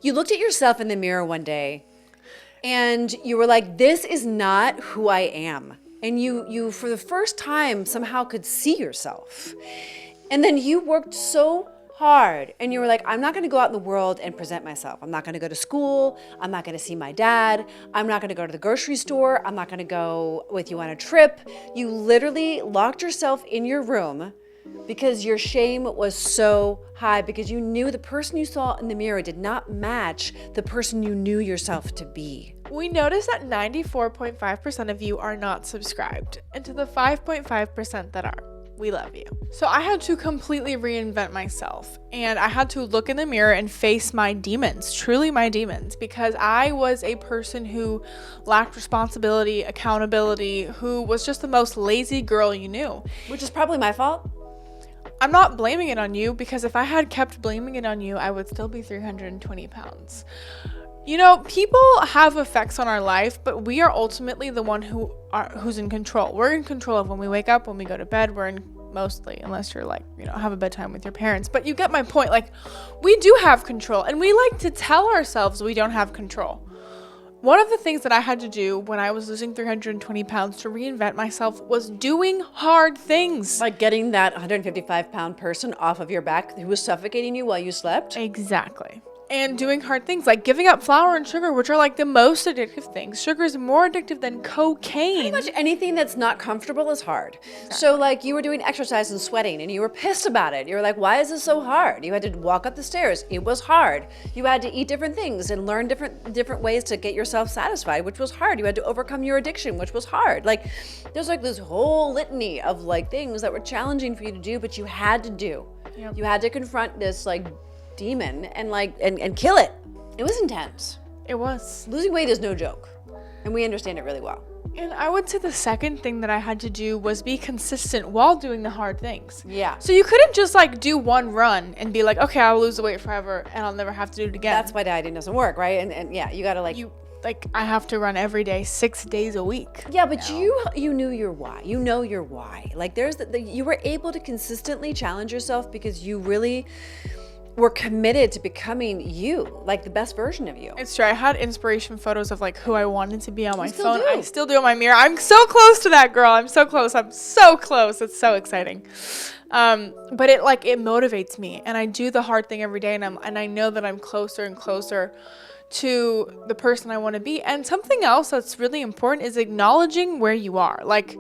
You looked at yourself in the mirror one day and you were like, this is not who I am. And you for the first time somehow could see yourself. And then you worked so hard and you were like, I'm not going to go out in the world and present myself. I'm not going to go to school. I'm not going to see my dad. I'm not going to go to the grocery store. I'm not going to go with you on a trip. You literally locked yourself in your room because your shame was so high, because you knew the person you saw in the mirror did not match the person you knew yourself to be. We noticed that 94.5% of you are not subscribed, and to the 5.5% that are, we love you. So I had to completely reinvent myself, and I had to look in the mirror and face my demons, truly my demons, because I was a person who lacked responsibility, accountability, who was just the most lazy girl you knew. Which is probably my fault. I'm not blaming it on you, because if I had kept blaming it on you, I would still be 320 pounds. You know, people have effects on our life, but we are ultimately the one who's in control. We're in control of when we wake up, when we go to bed. We're in mostly, unless you're like, you know, have a bedtime with your parents. But you get my point. Like, we do have control, and we like to tell ourselves we don't have control. One of the things that I had to do when I was losing 320 pounds to reinvent myself was doing hard things. Like getting that 155-pound person off of your back who was suffocating you while you slept. Exactly. And doing hard things like giving up flour and sugar, which are like the most addictive things. Sugar is more addictive than cocaine. Pretty much anything that's not comfortable is hard. Exactly. So like you were doing exercise and sweating and you were pissed about it. You were like, why is this so hard? You had to walk up the stairs. It was hard. You had to eat different things and learn different ways to get yourself satisfied, which was hard. You had to overcome your addiction, which was hard. Like there's like this whole litany of like things that were challenging for you to do, but you had to do. Yep. You had to confront this like demon and like and kill it. It was intense. It was. Losing weight is no joke, and we understand it really well. And I would say the second thing that I had to do was be consistent while doing the hard things. Yeah. So you couldn't just like do one run and be like, okay, I'll lose the weight forever and I'll never have to do it again. That's why dieting doesn't work, right? And yeah, you gotta I have to run every day, 6 days a week. Yeah, but you knew your why. You know your why. Like there's you were able to consistently challenge yourself because you really were committed to becoming you, like the best version of you. It's true. I had inspiration photos of like who I wanted to be on my phone. Do. I still do on my mirror. I'm so close to that, girl. I'm so close. It's so exciting. But it motivates me, and I do the hard thing every day, and I know that I'm closer and closer to the person I want to be. And something else that's really important is acknowledging where you are. Like,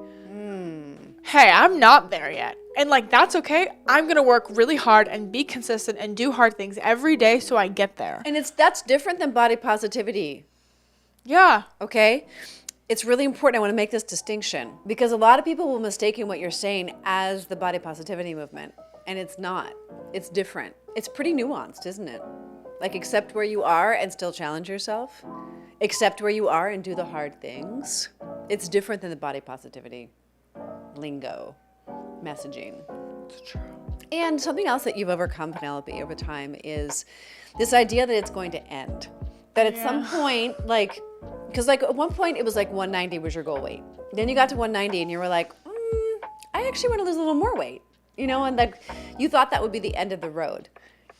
hey, I'm not there yet. And like, that's okay. I'm going to work really hard and be consistent and do hard things every day so I get there. And that's different than body positivity. Yeah. Okay? It's really important. I want to make this distinction because a lot of people will mistake what you're saying as the body positivity movement. And it's not. It's different. It's pretty nuanced, isn't it? Like, accept where you are and still challenge yourself. Accept where you are and do the hard things. It's different than the body positivity lingo. Messaging. It's true. And something else that you've overcome, Penelope, over time is this idea that it's going to end. That at some point, because at one point it was like 190 was your goal weight. Then you got to 190 and you were like, I actually want to lose a little more weight. You know, and like you thought that would be the end of the road.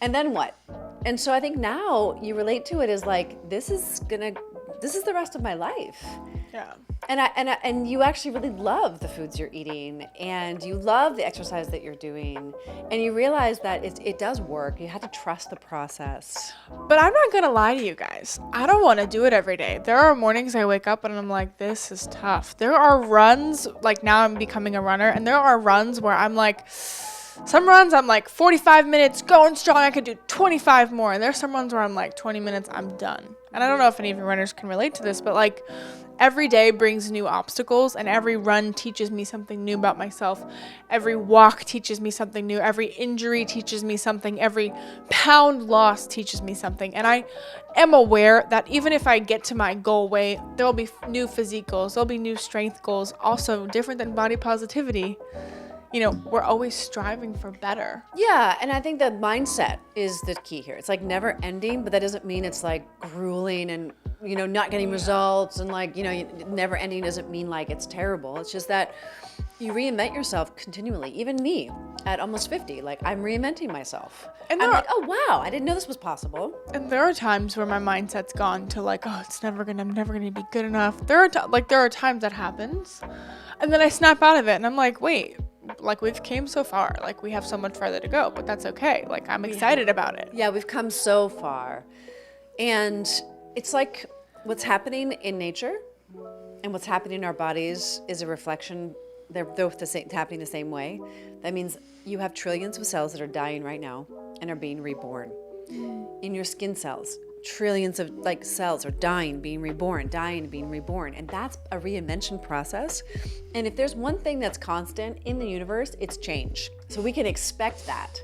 And then what? And so I think now you relate to it as like, this is the rest of my life. Yeah. And you actually really love the foods you're eating, and you love the exercise that you're doing, and you realize that it does work. You have to trust the process. But I'm not gonna lie to you guys. I don't want to do it every day. There are mornings I wake up and I'm like, this is tough. There are runs, like now I'm becoming a runner, and there are runs where I'm like, some runs I'm like 45 minutes going strong, I could do 25 more. And there's some runs where I'm like 20 minutes, I'm done. And I don't know if any of your runners can relate to this, but like every day brings new obstacles, and every run teaches me something new about myself. Every walk teaches me something new. Every injury teaches me something. Every pound loss teaches me something. And I am aware that even if I get to my goal weight, there will be new physique goals. There'll be new strength goals, also different than body positivity. You know, we're always striving for better. Yeah, and I think the mindset is the key here. It's like never ending, but that doesn't mean it's like grueling and, you know, not getting results, and like, you know, never ending doesn't mean like it's terrible. It's just that You reinvent yourself continually. Even me at almost 50, like I'm reinventing myself. And I'm there like, oh wow, I didn't know this was possible. And there are times where my mindset's gone to like, oh, I'm never gonna be good enough. There are times that happens, and then I snap out of it, and I'm like, wait, like we've came so far, like we have so much farther to go, but that's okay. Like I'm excited about it. Yeah, we've come so far. And it's like what's happening in nature and what's happening in our bodies is a reflection. They're both happening the same way. That means you have trillions of cells that are dying right now and are being reborn. In your skin cells, trillions of cells are dying, being reborn, dying, being reborn. And that's a reinvention process. And if there's one thing that's constant in the universe, it's change. So we can expect that.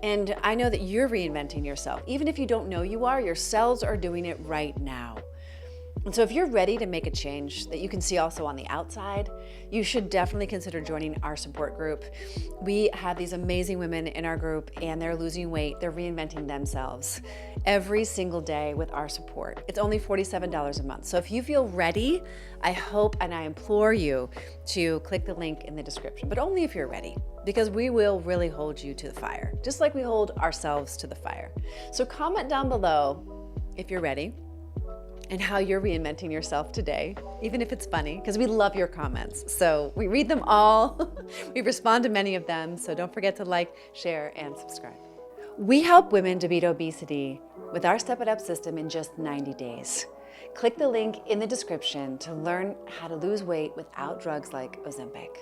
And I know that you're reinventing yourself. Even if you don't know you are, your cells are doing it right now. And so if you're ready to make a change that you can see also on the outside, you should definitely consider joining our support group. We have these amazing women in our group and they're losing weight. They're reinventing themselves every single day with our support. It's only $47 a month. So if you feel ready, I hope and I implore you to click the link in the description, but only if you're ready, because we will really hold you to the fire, just like we hold ourselves to the fire. So comment down below if you're ready and how you're reinventing yourself today, even if it's funny, because we love your comments. So we read them all. We respond to many of them. So don't forget to like, share, and subscribe. We help women to beat obesity with our Step It Up system in just 90 days. Click the link in the description to learn how to lose weight without drugs like Ozempic.